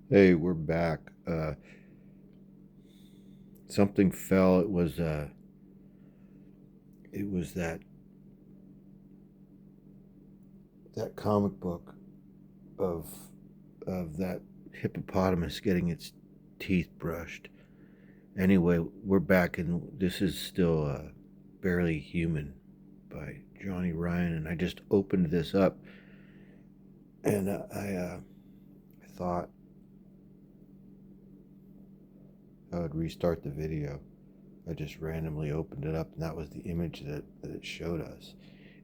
Hey, we're back. Something fell. It was that comic book of that hippopotamus getting its teeth brushed. Anyway, we're back, and this is still Barely Human by Johnny Ryan. And I just opened this up, and I thought I would restart the video. I just randomly opened it up, and that was the image that it showed us.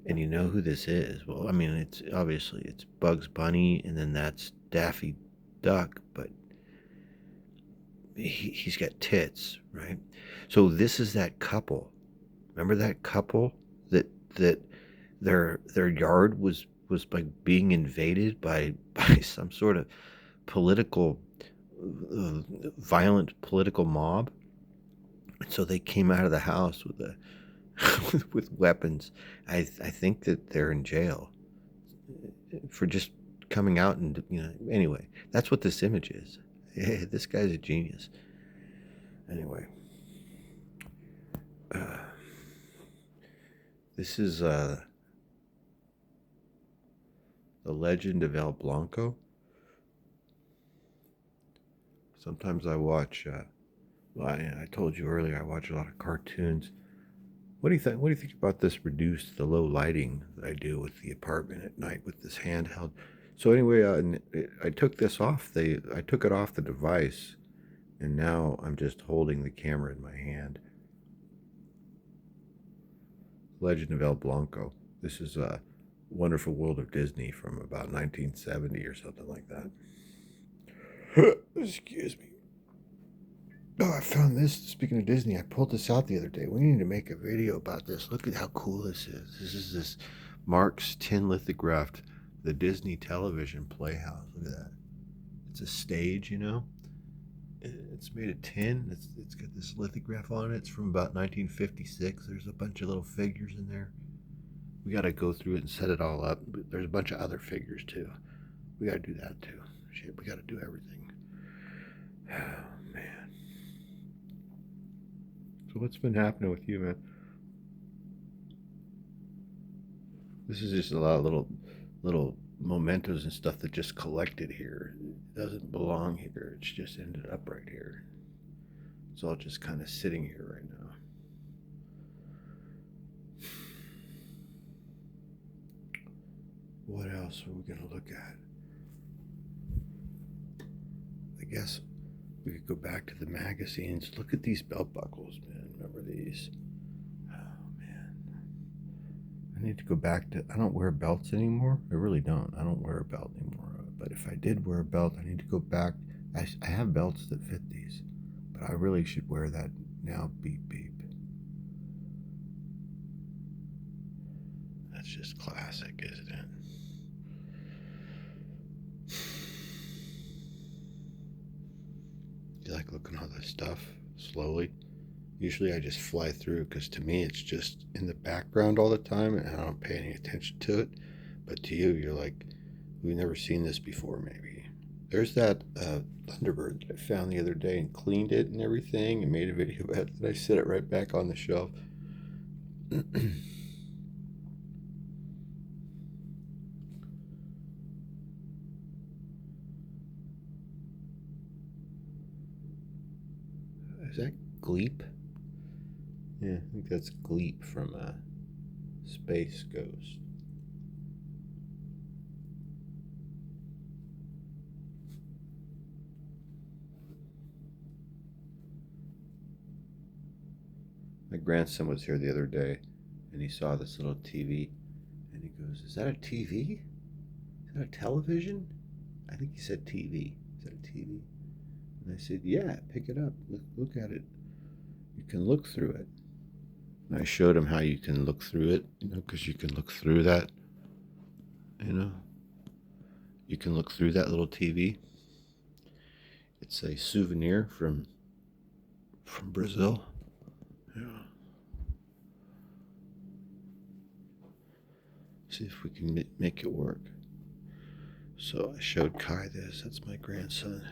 And you know who this is? Well, I mean, it's Bugs Bunny, and then that's Daffy Duck, but he's got tits, right? So this is that couple. Remember that couple that their yard was like being invaded by by some sort of political uh, violent political mob, and so they came out of the house with a with weapons. I think that they're in jail for just coming out and anyway, that's what this image is. Hey, this guy's a genius. Anyway, uh, this is the Legend of El Blanco. Sometimes I watch. Well, I told you earlier I watch a lot of cartoons. What do you think? What do you think about this reduced, the low lighting that I do with the apartment at night with this handheld? So anyway, I took this off. I took it off the device, and now I'm just holding the camera in my hand. Legend of El Blanco. This is a Wonderful World of Disney from about 1970 or something like that. Excuse me. Oh, I found this. Speaking of Disney, I pulled this out the other day. We need to make a video about this. Look at how cool this is. This is this Mark's tin lithographed the Disney television playhouse. Look at that. It's a stage, you know. It's made of tin. It's got this lithograph on it. It's from about 1956. There's a bunch of little figures in there. We got to go through it and set it all up. But there's a bunch of other figures too. We got to do that too. Shit, we got to do everything. Oh man. So what's been happening with you, man? This is just a lot of little mementos and stuff that just collected here. It doesn't belong here. It's just ended up right here. It's all just kind of sitting here right now. What else are we gonna look at? I guess we could go back to the magazines. Look at these belt buckles, man. Remember these? Oh man. I need to go back to. I don't wear belts anymore. I really don't. I don't wear a belt anymore. But if I did wear a belt, I need to go back. I have belts that fit these, but I really should wear that now. Beep beep. That's just classic, isn't it? You like looking at all this stuff slowly? Usually I just fly through because to me it's just in the background all the time and I don't pay any attention to it. But to you, you're like, we've never seen this before, maybe. There's that Thunderbird that I found the other day and cleaned it and everything and made a video about it. Then I set it right back on the shelf. Is that Gleep? Yeah, I think that's Gleep from Space Ghost. My grandson was here the other day and he saw this little TV and he goes, "Is that a TV? Is that a television?" I think he said TV. Is that a TV? And I said, "Yeah, pick it up. Look at it. You can look through it." And I showed him how you can look through it, because you can look through that, you know, you can look through that little TV. It's a souvenir from Brazil. Yeah. See if we can make it work. So I showed Kai this. That's my grandson.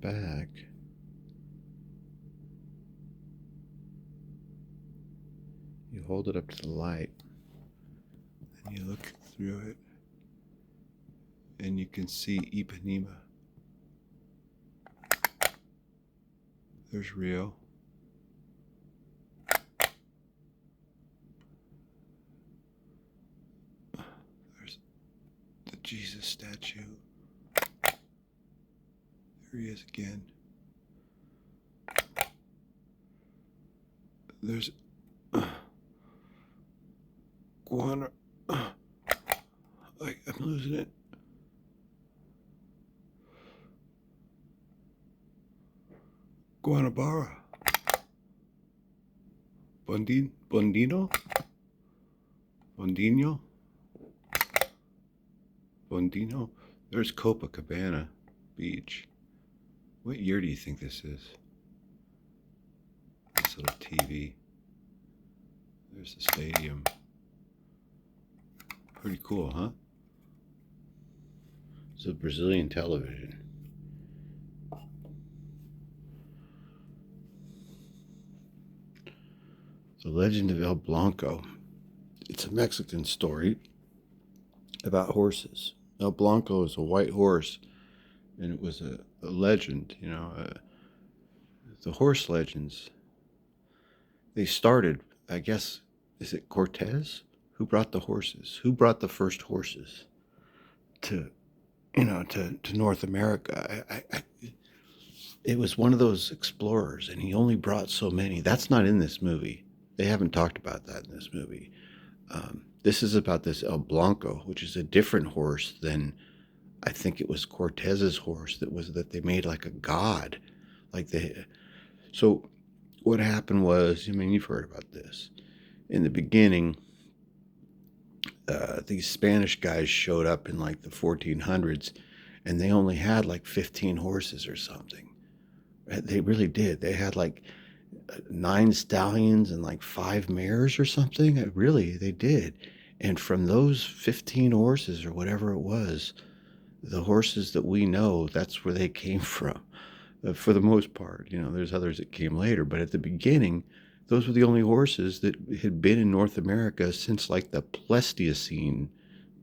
back. You hold it up to the light, and you look through it, and you can see Ipanema. There's Rio. There's the Jesus statue. There he is again. There's I'm losing it. Guanabara. Bondino? Bondino? There's Copacabana Beach. What year do you think this is? This little TV. There's the stadium. Pretty cool, huh? It's a Brazilian television. The Legend of El Blanco. It's a Mexican story about horses. El Blanco is a white horse, and it was a legend, you know. The horse legends, they started, I guess, is it Cortez? Who brought the horses? Who brought the first horses to North America? It was one of those explorers, and he only brought so many. That's not in this movie. They haven't talked about that in this movie. This is about this El Blanco, which is a different horse than, I think it was Cortez's horse that they made like a god. So what happened was, I mean, you've heard about this. In the beginning, these Spanish guys showed up in like the 1400s, and they only had like 15 horses or something. They really did. They had like 9 stallions and like 5 mares or something. They did. And from those 15 horses or whatever it was, the horses that we know, that's where they came from, for the most part. You know, there's others that came later, but at the beginning, those were the only horses that had been in North America since like the Pleistocene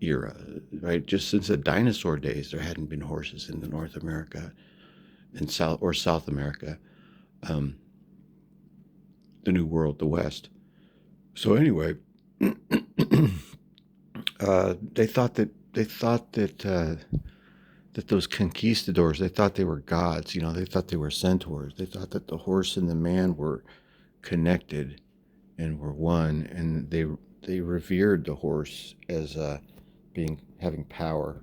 era, right? Just since the dinosaur days, there hadn't been horses in the North America and South America, the New World, the West. So anyway, they thought that those conquistadors, they thought they were gods. You know, they thought they were centaurs. They thought that the horse and the man were connected and were one, and they revered the horse as having power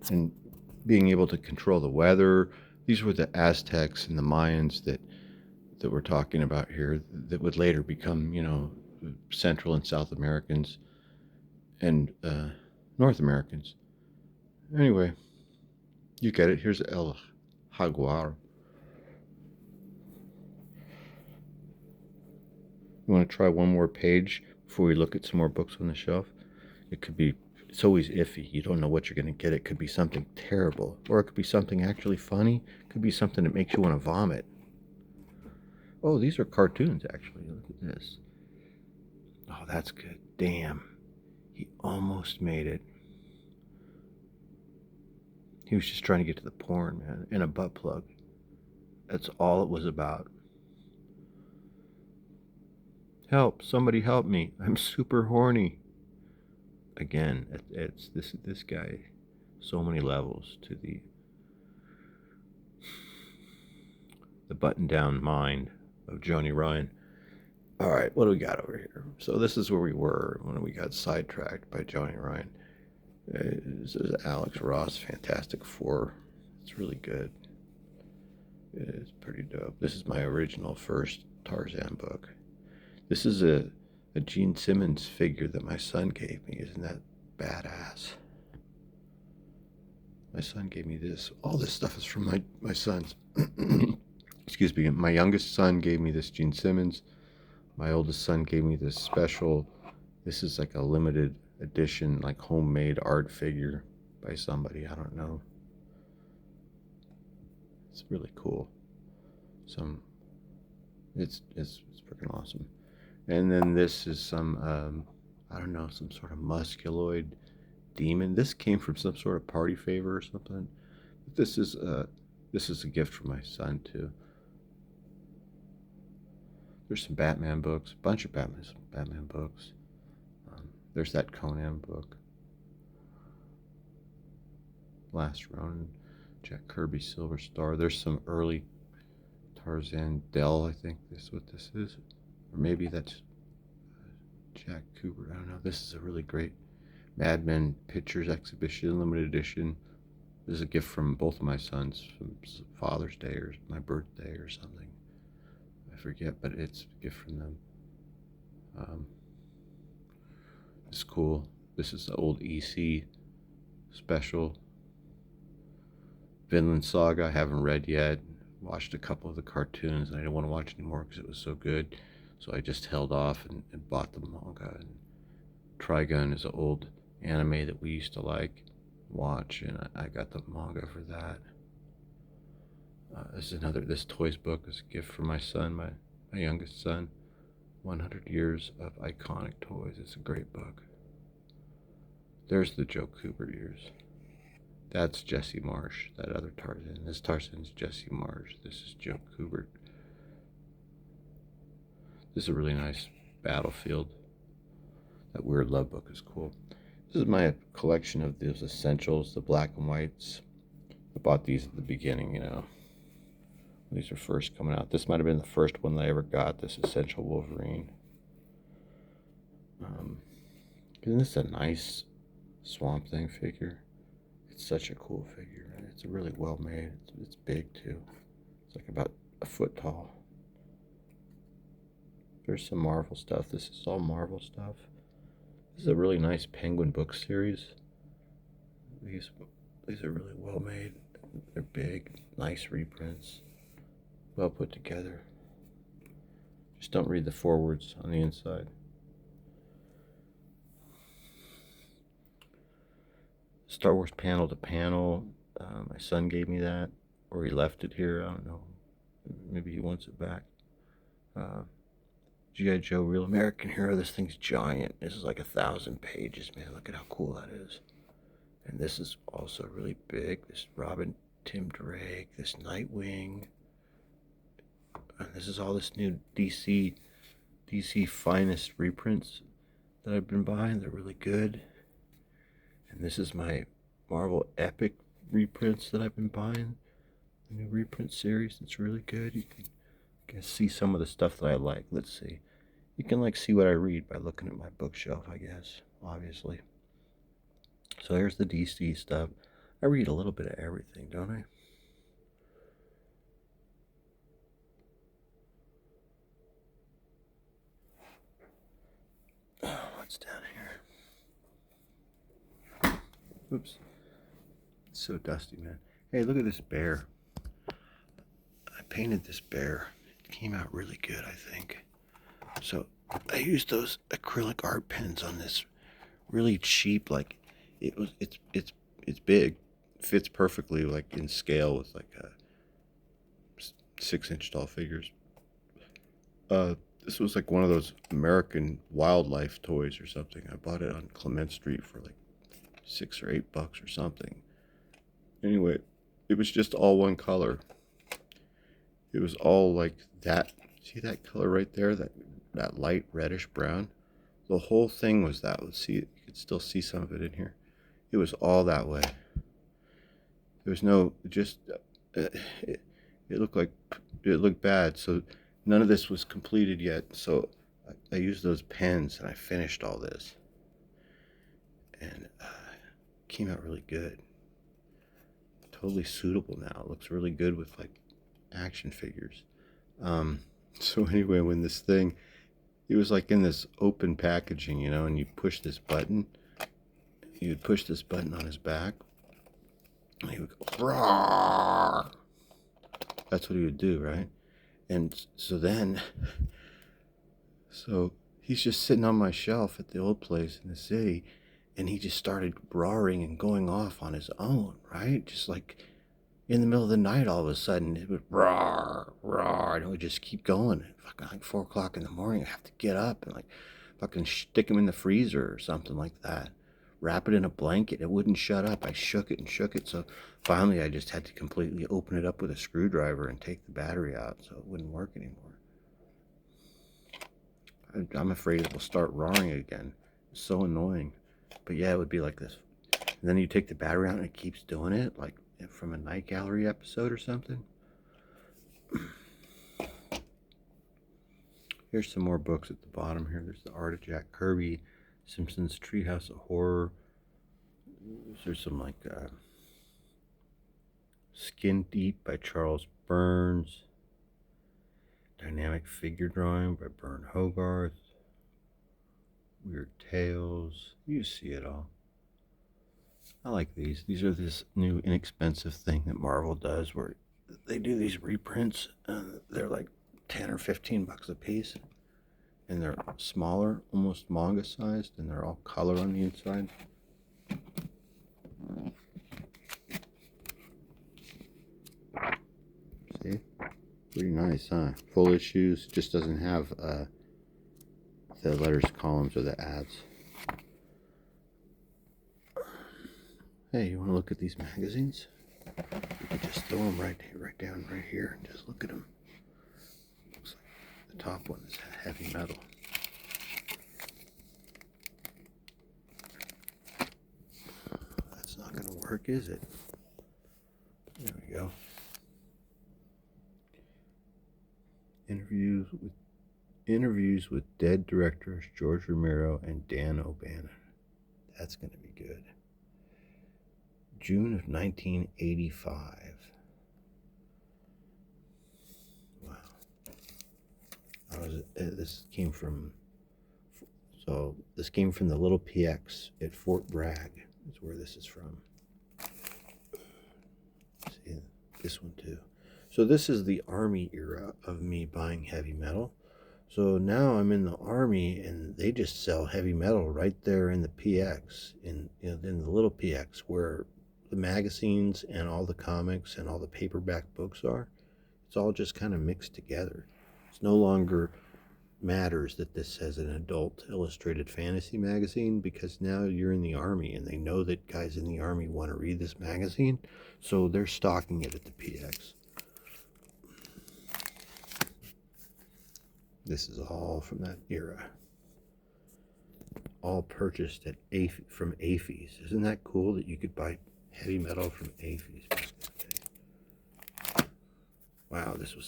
and being able to control the weather. These were the Aztecs and the Mayans that we're talking about here, that would later become, you know, Central and South Americans and North Americans. Anyway, you get it. Here's El Jaguar. You want to try one more page before we look at some more books on the shelf? It's always iffy. You don't know what you're going to get. It could be something terrible, or it could be something actually funny. It could be something that makes you want to vomit. Oh, these are cartoons, actually. Look at this. Oh, that's good. Damn. He almost made it. He was just trying to get to the porn, man, and a butt plug. That's all it was about. Help, somebody help me. I'm super horny. Again, it's this guy. So many levels to the button-down mind of Joni Ryan. All right, what do we got over here? So this is where we were when we got sidetracked by Joni Ryan. This is Alex Ross, Fantastic Four. It's really good. It's pretty dope. This is my original first Tarzan book. This is a Gene Simmons figure that my son gave me. Isn't that badass? My son gave me this. All this stuff is from my sons. Excuse me. My youngest son gave me this Gene Simmons. My oldest son gave me this special. This is like a limited edition, like homemade art figure by somebody. I don't know. It's really cool. Some it's freaking awesome. And then this is some I don't know, some sort of musculoid demon. This came from some sort of party favor or something. This is a gift from my son too. There's some Batman books, a bunch of Batman books. There's that Conan book, Last Ronin, Jack Kirby, Silver Star. There's some early Tarzan Dell, I think this is what this is, or maybe that's Jack Cooper. I don't know. This is a really great Mad Men Pictures Exhibition, limited edition. This is a gift from both of my sons, from Father's Day or my birthday or something. I forget, but it's a gift from them. It's cool. This is the old EC special. Vinland Saga, I haven't read yet. Watched a couple of the cartoons, and I didn't want to watch anymore because it was so good. So I just held off and bought the manga. And Trigun is an old anime that we used to watch, and I got the manga for that. This Toys book is a gift from my son, my youngest son. 100 Years of Iconic Toys. It's a great book. There's the Joe Kubert years. That's Jesse Marsh, that other Tarzan. This Tarzan's Jesse Marsh. This is Joe Kubert. This is a really nice Battlefield. That Weird Love book is cool. This is my collection of those essentials, the black and whites. I bought these at the beginning, when these were first coming out. This might have been the first one that I ever got, this Essential Wolverine. Isn't this a nice Swamp Thing figure? It's such a cool figure, and it's really well made. It's big too. It's like about a foot tall. There's some Marvel stuff. This is all Marvel stuff. This is a really nice Penguin book series. These are really well made. They're big, nice reprints, well put together. Just don't read the forewords on the inside. Star Wars Panel to Panel. My son gave me that, or he left it here. I don't know. Maybe he wants it back. G.I. Joe Real American Hero. This thing's giant. This is like 1,000 pages, man. Look at how cool that is. And this is also really big. This Robin Tim Drake. This Nightwing. And this is all this new DC finest reprints that I've been buying. They're really good. And this is my Marvel Epic reprints that I've been buying. The new reprint series. It's really good. You can see some of the stuff that I like. Let's see. You can see what I read by looking at my bookshelf, I guess, obviously. So here's the DC stuff. I read a little bit of everything, don't I? Oh, what's down here? Oops. It's so dusty, man. Hey, look at this bear. I painted this bear. It came out really good, I think. So I used those acrylic art pens on this really cheap, it's big, fits perfectly in scale with a 6-inch tall figures. This was one of those American wildlife toys or something. I bought it on Clement Street for $6 or $8 or something. Anyway, it was just all one color. It was all like that. See that color right there? That light reddish brown? The whole thing was that. Let's see, you can still see some of it in here. It was all that way. There was no, it looked bad. So none of this was completed yet. So I used those pens and I finished all this. And it came out really good. Totally suitable now. It looks really good with action figures. So anyway, when this thing, it was in this open packaging, and you push this button. You would push this button on his back, and he would go, "Roar!" That's what he would do, right? And so he's just sitting on my shelf at the old place in the city, and he just started roaring and going off on his own, right? Just in the middle of the night, all of a sudden, it would roar, roar, and it would just keep going. Fucking like 4 o'clock in the morning, I have to get up and like fucking stick them in the freezer or something like that. Wrap it in a blanket. It wouldn't shut up. I shook it and shook it. So finally, I just had to completely open it up with a screwdriver and take the battery out so it wouldn't work anymore. I'm afraid it will start roaring again. It's so annoying. But yeah, it would be like this. And then you take the battery out and it keeps doing it, like from a Night Gallery episode or something. Here's some more books at the bottom here. There's The Art of Jack Kirby, Simpsons Treehouse of Horror. There's some like Skin Deep by Charles Burns, Dynamic Figure Drawing by Bern Hogarth, Weird Tales. You see it all. I like these. These are this new inexpensive thing that Marvel does where they do these reprints. They're like 10 or 15 bucks a piece. And they're smaller, almost manga sized, and they're all color on the inside. See? Pretty nice, huh? Full issues, just doesn't have the letters, columns, or the ads. Hey, you want to look at these magazines? You can just throw them right down right here and just look at them. Looks like the top one is heavy metal. That's not going to work, is it? There we go. Interviews with dead directors George Romero and Dan O'Bannon. That's going to be good. June of 1985. Wow. This came from the Little PX at Fort Bragg. That's where this is from. See this one too. So this is the Army era of me buying heavy metal. So now I'm in the Army and they just sell heavy metal right there in the PX, in the Little PX, where the magazines and all the comics and all the paperback books are. It's all just kind of mixed together. It's no longer matters that this says an adult illustrated fantasy magazine, because now you're in the Army and they know that guys in the Army want to read this magazine, so they're stocking it at the PX. This is all from that era. All purchased at from AAFES. Isn't that cool that you could buy heavy metal from AAFES back in the day? Wow, this was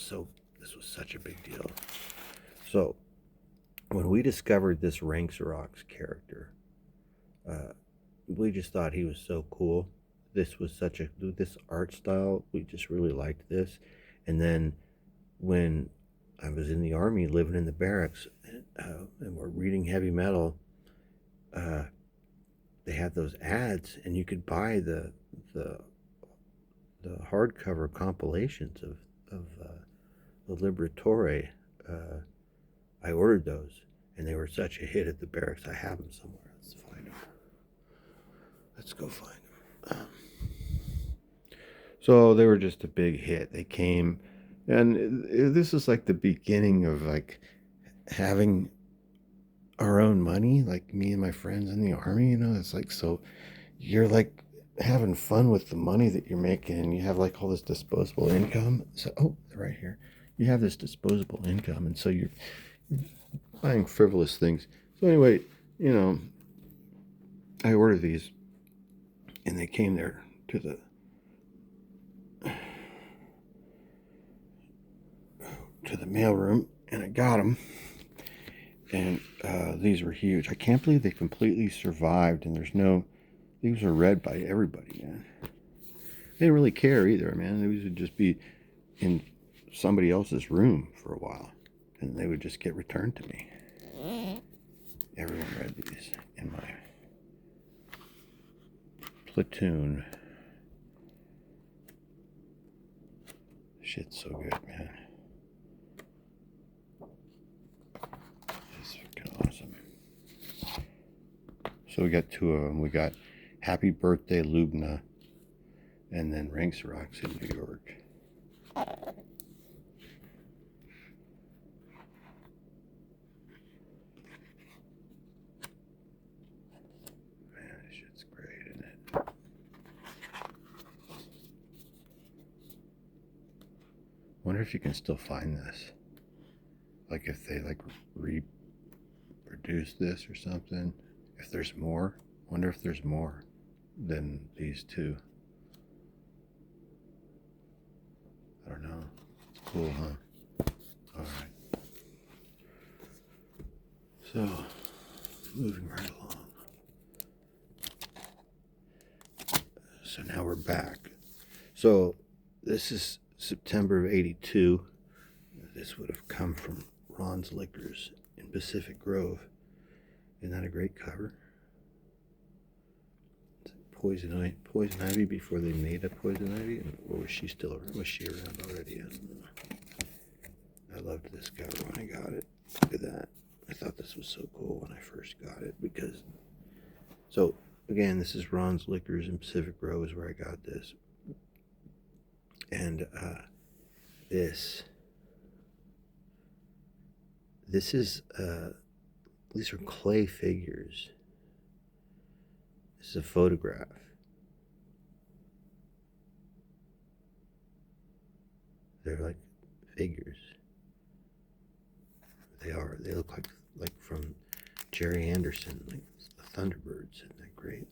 such a big deal. So, when we discovered this Rank Xerox character, we just thought he was so cool. This art style, we just really liked this. And then when I was in the Army living in the barracks, and we're reading heavy metal, they had those ads, and you could buy the hardcover compilations of the Liberatore. I ordered those, and they were such a hit at the barracks. I have them somewhere. Let's find them. Let's go find them. So they were just a big hit. They came, and this is like the beginning of like having our own money, like me and my friends in the Army. It's like, so you're like having fun with the money that you're making, and you have like all this disposable income. So, right here, you have this disposable income, and so you're buying frivolous things. So anyway, I ordered these, and they came there to the mailroom, and I got them. And these were huge. I can't believe they completely survived, and these are read by everybody, man. They didn't really care either, man. These would just be in somebody else's room for a while, and they would just get returned to me. Everyone read these in my platoon. Shit's so good, man. It's freaking awesome. So we got two of them. We got Happy Birthday, Lubna. and then Rinks Rocks in New York. Man, this shit's great, isn't it? Wonder if you can still find this. Like if they like reproduce this or something. If there's more. Wonder if there's more than these two. I don't know. It's cool, huh? Alright. So, moving right along. So now we're back. So this is September of '82. This would have come from Ron's Liquors in Pacific Grove. Isn't that a great cover? Poison Ivy before they made a Poison Ivy, or was she still around? Was she around already? I don't know. I loved this cover when I got it. Look at that. I thought this was so cool when I first got it because. So again, this is Ron's Liquors in Pacific Grove is where I got this, and this is these are clay figures. This is a photograph. They're like figures. They are. They look like from Jerry Anderson, like the Thunderbirds. Isn't that great?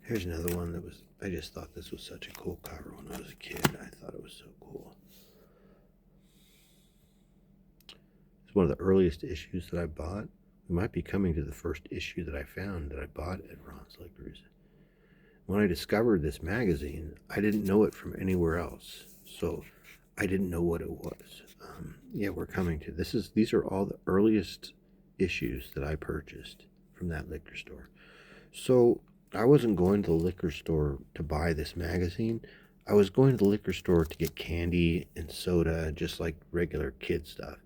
Here's another one that was. I just thought this was such a cool cover when I was a kid. I thought it was so cool. It's one of the earliest issues that I bought. We might be coming to the first issue that I found that I bought at Ron's Liquors. When I discovered this magazine, I didn't know it from anywhere else, so I didn't know what it was. Yeah, we're coming to this. These are all the earliest issues that I purchased from that liquor store. So I wasn't going to the liquor store to buy this magazine. I was going to the liquor store to get candy and soda, just like regular kid stuff.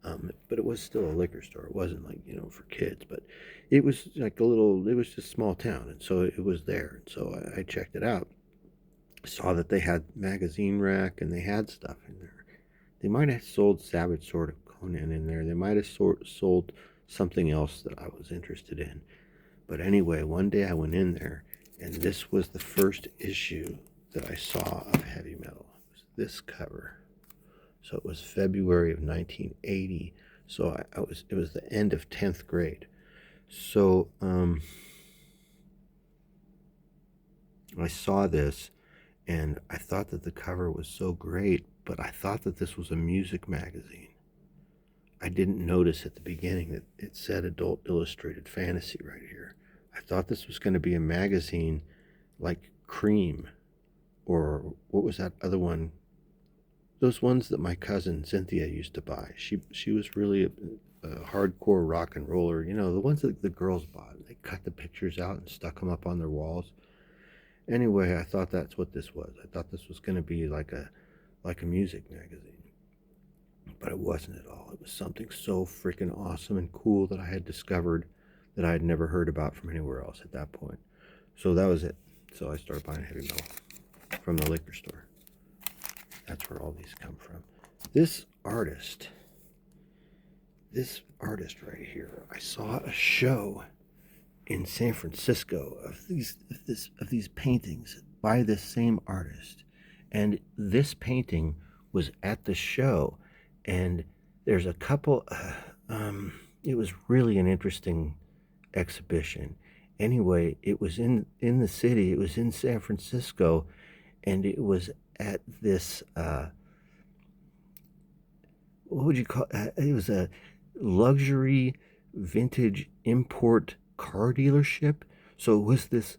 But it was still a liquor store. It wasn't like, for kids, but it was like it was just a small town. And so it was there. And so I checked it out. I saw that they had magazine rack and they had stuff in there. They might have sold Savage Sword of Conan in there. They might have sold something else that I was interested in. But anyway, one day I went in there and this was the first issue that I saw of Heavy Metal. It was this cover. So it was February of 1980. So it was the end of 10th grade. So I saw this and I thought that the cover was so great, but I thought that this was a music magazine. I didn't notice at the beginning that it said Adult Illustrated Fantasy right here. I thought this was going to be a magazine like Cream, or what was that other one? Those ones that my cousin Cynthia used to buy. She was really a hardcore rock and roller. The ones that the girls bought. They cut the pictures out and stuck them up on their walls. Anyway, I thought that's what this was. I thought this was going to be like a music magazine, but it wasn't at all. It was something so freaking awesome and cool that I had discovered that I had never heard about from anywhere else at that point. So that was it. So I started buying Heavy Metal from the liquor store. That's where all these come from. This artist right here, I saw a show in San Francisco of these paintings by this same artist, and this painting was at the show, and there's a couple. It was really an interesting exhibition. Anyway, it was in the city. It was in San Francisco, and it was at this. What would you call it? Was a luxury vintage import car dealership. So it was this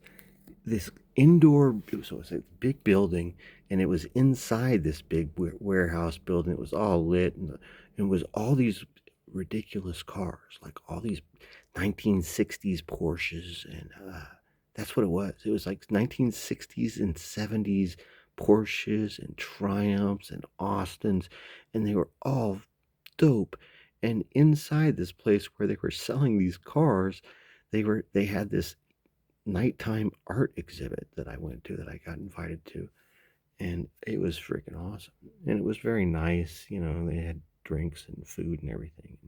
indoor, so it was a big building, and it was inside this big warehouse building. It was all lit, and it was all these ridiculous cars, like all these 1960s Porsches, and that's what it was. It was like 1960s and 70s Porsches and Triumphs and Austins, and they were all dope. And inside this place where they were selling these cars, they had this nighttime art exhibit that I went to, that I got invited to, and it was freaking awesome. And it was very nice, you know. They had drinks and food and everything,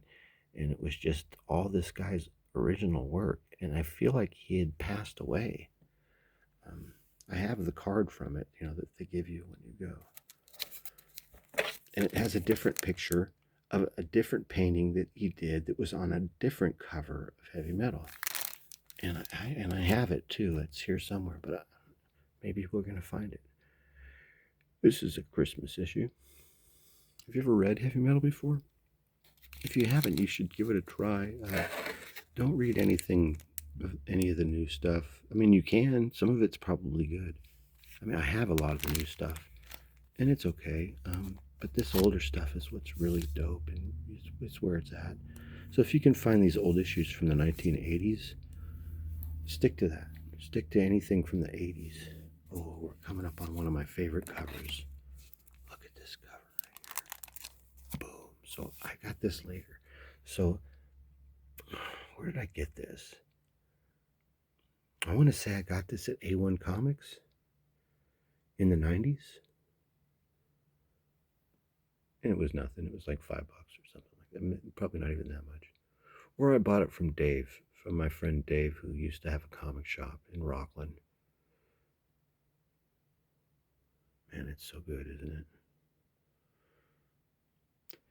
and it was just all this guy's original work. And I feel like he had passed away. Um, I have the card from it, you know, that they give you when you go, and it has a different picture of a different painting that he did that was on a different cover of Heavy Metal. And I have it too. It's here somewhere, but maybe we're gonna find it. This is a Christmas issue. Have you ever read Heavy Metal before? If you haven't, you should give it a try. Don't read anything, any of the new stuff. I mean, you can. Some of it's probably good. I mean, I have a lot of the new stuff, and it's okay. But this older stuff is what's really dope, and it's where it's at. So if you can find these old issues from the 1980s, stick to that. Stick to anything from the 80s. Oh, we're coming up on one of my favorite covers. Look at this cover right here. Boom. So I got this later. So where did I get this? I want to say I got this at A1 Comics in the 90s. And it was nothing. It was like $5 or something like that. Probably not even that much. Or I bought it from Dave, from my friend Dave, who used to have a comic shop in Rockland. Man, it's so good, isn't it?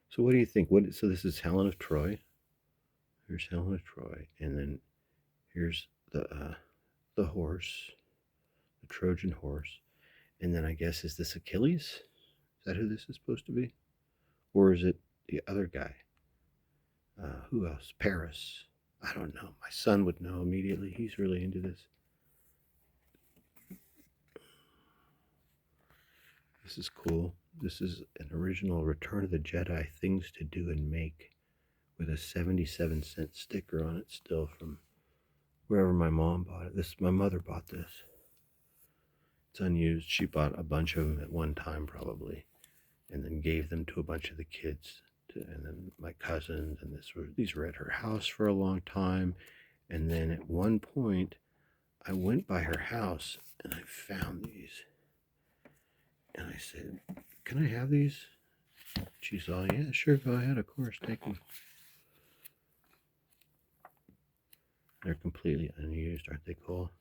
So what do you think? So this is Helen of Troy. Here's Helen of Troy, and then here's the horse, the Trojan horse, and then I guess, is this Achilles? Is that who this is supposed to be, or is it the other guy? Who else? Paris. I don't know. My son would know immediately. He's really into this. This is cool. This is an original Return of the Jedi Things to Do and Make, with a 77-cent sticker on it still, from wherever my mom bought it. My mother bought this. It's unused. She bought a bunch of them at one time probably, and then gave them to a bunch of the kids, and then my cousins. And these were at her house for a long time. And then at one point, I went by her house and I found these, and I said, "Can I have these?" She saw, "Yeah, sure, go ahead, of course, take them." They're completely unused. Aren't they cool?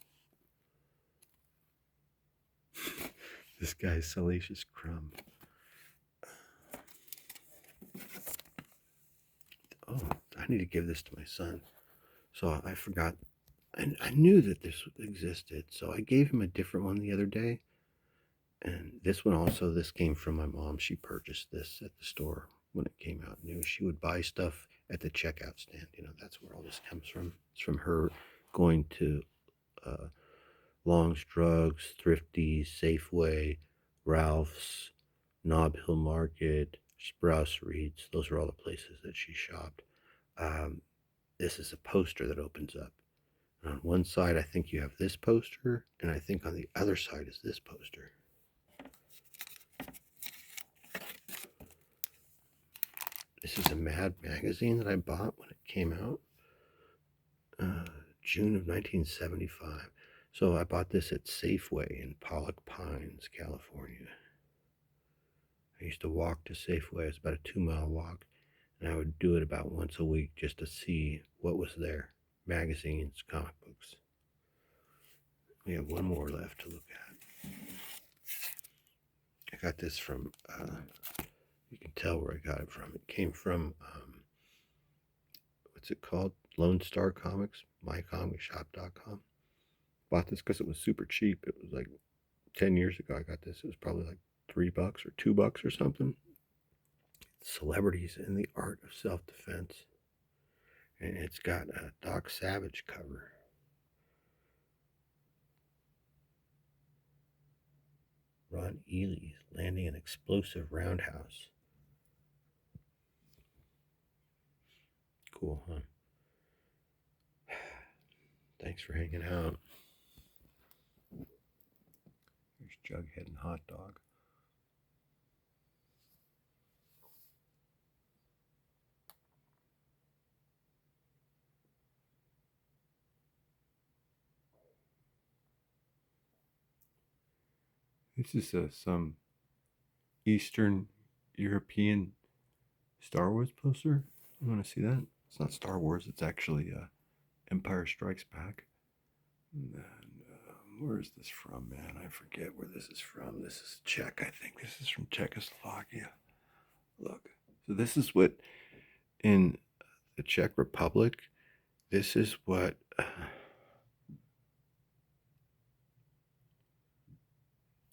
This guy's Salacious Crumb. Oh, I need to give this to my son. So I forgot. I knew that this existed, so I gave him a different one the other day. And this one also, this came from my mom. She purchased this at the store when it came out new. She would buy stuff at the checkout stand. You know, that's where all this comes from. It's from her going to uh, Long's Drugs, Thrifty, Safeway, Ralph's, Nob Hill Market, Sprouse Reeds. Those are all the places that she shopped. Um, this is a poster that opens up. And on one side, I think you have this poster, and I think on the other side is this poster. This is a Mad magazine that I bought when it came out, June of 1975. So I bought this at Safeway in Pollock Pines, California. I used to walk to Safeway. It's about a 2-mile walk, and I would do it about once a week just to see what was there. Magazines, comic books. We have one more left to look at. I got this from, you can tell where I got it from. It came from, what's it called? Lone Star Comics, mycomicshop.com. Bought this because it was super cheap. It was like 10 years ago I got this. It was probably like $3 or $2 or something. Celebrities in the Art of Self-Defense. And it's got a Doc Savage cover. Ron Ely landing an explosive roundhouse. Cool, huh? Thanks for hanging out. Here's Jughead and Hot Dog. This is some Eastern European Star Wars poster. You want to see that? It's not Star Wars. It's actually Empire Strikes Back. And then, where is this from, man? I forget where this is from. This is Czech, I think. This is from Czechoslovakia. Look. So this is what in the Czech Republic. This is what.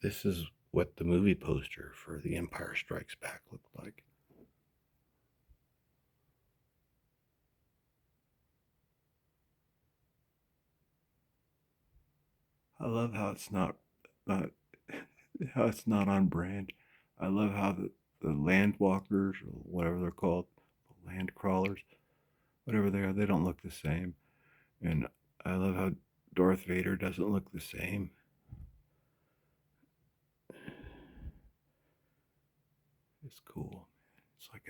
This is what the movie poster for The Empire Strikes Back looked like. I love how it's not how it's not on brand. I love how the land walkers or whatever they're called, the land crawlers, whatever they are, they don't look the same. And I love how Darth Vader doesn't look the same. It's cool. It's like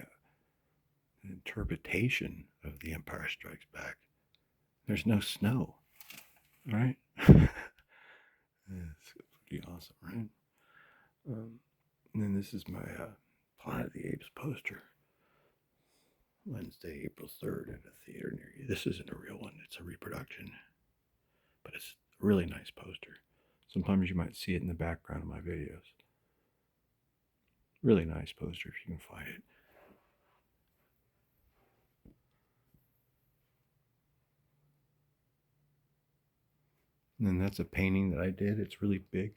an interpretation of The Empire Strikes Back. There's no snow, right? It's pretty awesome, right? And then this is my Planet of the Apes poster. Wednesday, April 3rd at a theater near you. This isn't a real one, it's a reproduction. But it's a really nice poster. Sometimes you might see it in the background of my videos. Really nice poster if you can find it. And then that's a painting that I did. It's really big.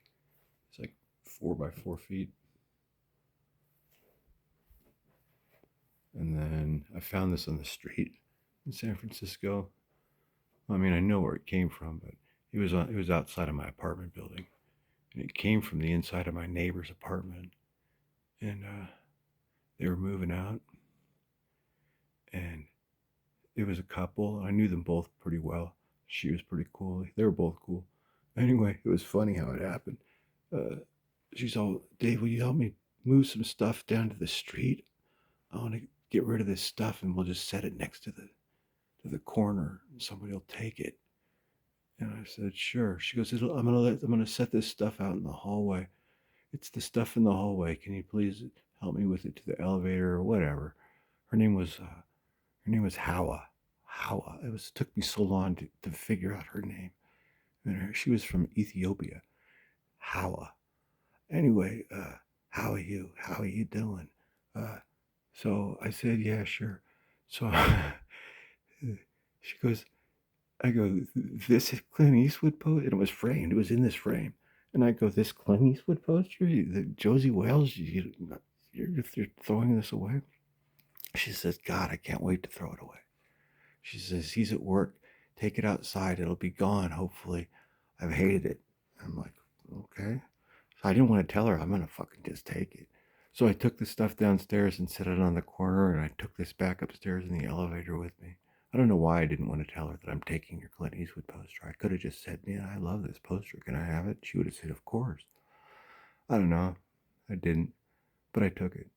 It's like 4 by 4 feet. And then I found this on the street in San Francisco. I mean, I know where it came from, but it was outside of my apartment building, and it came from the inside of my neighbor's apartment. And they were moving out, and it was a couple. I knew them both pretty well. She was pretty cool. They were both cool. Anyway, it was funny how it happened. Uh, she's all, Dave, will you help me move some stuff down to the street? I want to get rid of this stuff, and we'll just set it next to the corner, and somebody will take it. And I said, sure. She goes, I'm gonna set this stuff out in the hallway. It's the stuff in the hallway. Can you please help me with it to the elevator or whatever? Her name was Hawa. Hawa. Took me so long to figure out her name. And she was from Ethiopia. Hawa. Anyway, how are you? How are you doing? So I said, yeah, sure. So she goes, I go, this is Clint Eastwood poster? And it was framed. It was in this frame. And I go, this Clint Eastwood poster? The Josie Wales, you're throwing this away? She says, God, I can't wait to throw it away. She says, he's at work. Take it outside. It'll be gone, hopefully. I've hated it. I'm like, okay. So I didn't want to tell her I'm going to fucking just take it. So I took the stuff downstairs and set it on the corner, and I took this back upstairs in the elevator with me. I don't know why I didn't want to tell her that I'm taking your Clint Eastwood poster. I could have just said, yeah, I love this poster. Can I have it? She would have said, of course. I don't know. I didn't, but I took it.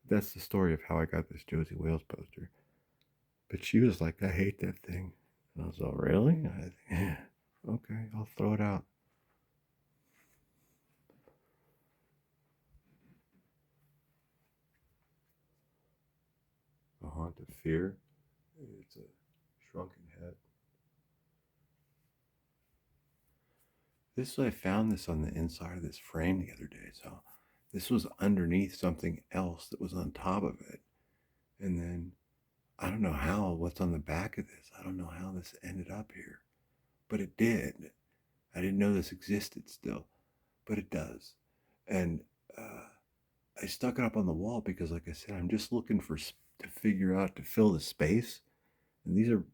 That's the story of how I got this Josie Wales poster. But she was like, I hate that thing. And I was like, really? Yeah. Okay, I'll throw it out. A Haunt of Fear. It's a shrunken head. I found this on the inside of this frame the other day. So this was underneath something else that was on top of it. And then I don't know what's on the back of this. I don't know how this ended up here, but it did. I didn't know this existed still, but it does. And I stuck it up on the wall because, like I said, I'm just looking to figure out to fill the space. And these are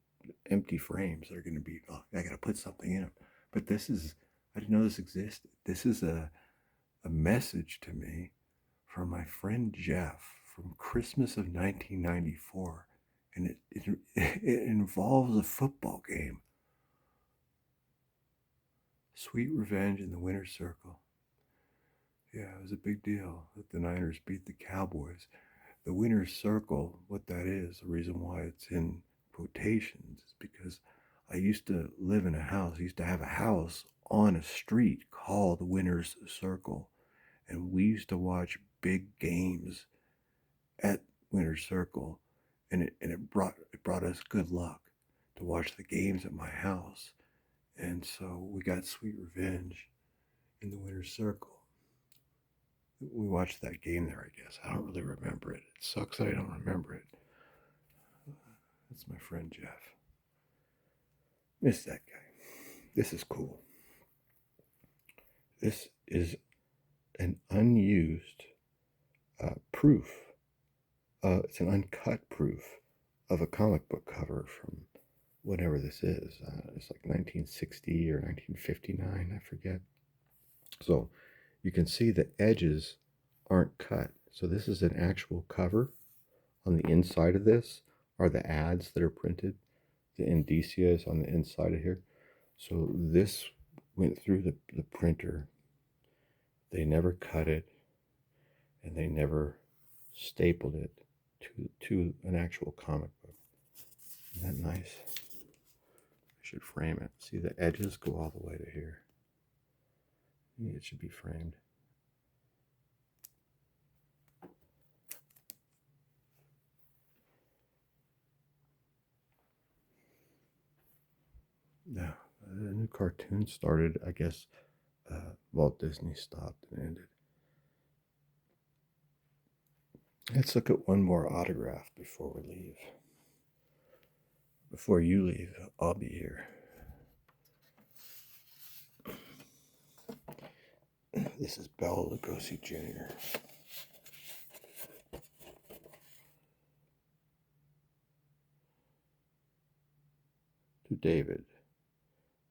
empty frames. They're going to be, I got to put something in them. But I didn't know this existed. This is a message to me from my friend Jeff from Christmas of 1994. And it involves a football game. Sweet Revenge in the Winner's Circle. Yeah, it was a big deal that the Niners beat the Cowboys. The Winner's Circle, what that is, the reason why it's in quotations is because I used to live in a house. I used to have a house on a street called Winner's Circle, and we used to watch big games at Winner's Circle, and it brought us good luck to watch the games at my house, and so we got sweet revenge in the Winner's Circle. We watched that game there, I guess. I don't really remember it. It sucks that I don't remember it. That's my friend Jeff. Miss that guy. This is cool. This is an unused proof. It's an uncut proof of a comic book cover from whatever this is. It's like 1960 or 1959, I forget. So you can see the edges aren't cut. So this is an actual cover. On the inside of this are the ads that are printed. The indicia is on the inside of here. So this went through the printer. They never cut it, and they never stapled it to an actual comic book. Isn't that nice? I should frame it. See, the edges go all the way to here. It should be framed. Yeah, the new cartoon started, I guess, Walt Disney stopped and ended. Let's look at one more autograph before we leave. Before you leave, I'll be here. This is Bela Lugosi Jr. To David,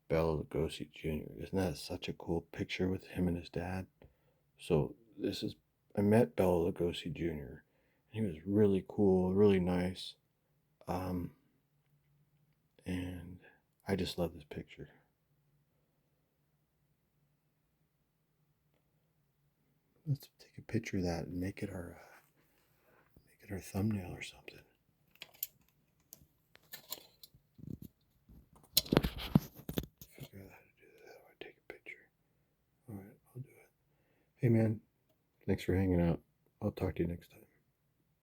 Bela Lugosi Jr. Isn't that such a cool picture with him and his dad? So I met Bela Lugosi Jr. He was really cool, really nice. And I just love this picture. Let's take a picture of that and make it our thumbnail or something. Figure out how to do that. How I take a picture. All right, I'll do it. Hey man, thanks for hanging out. I'll talk to you next time.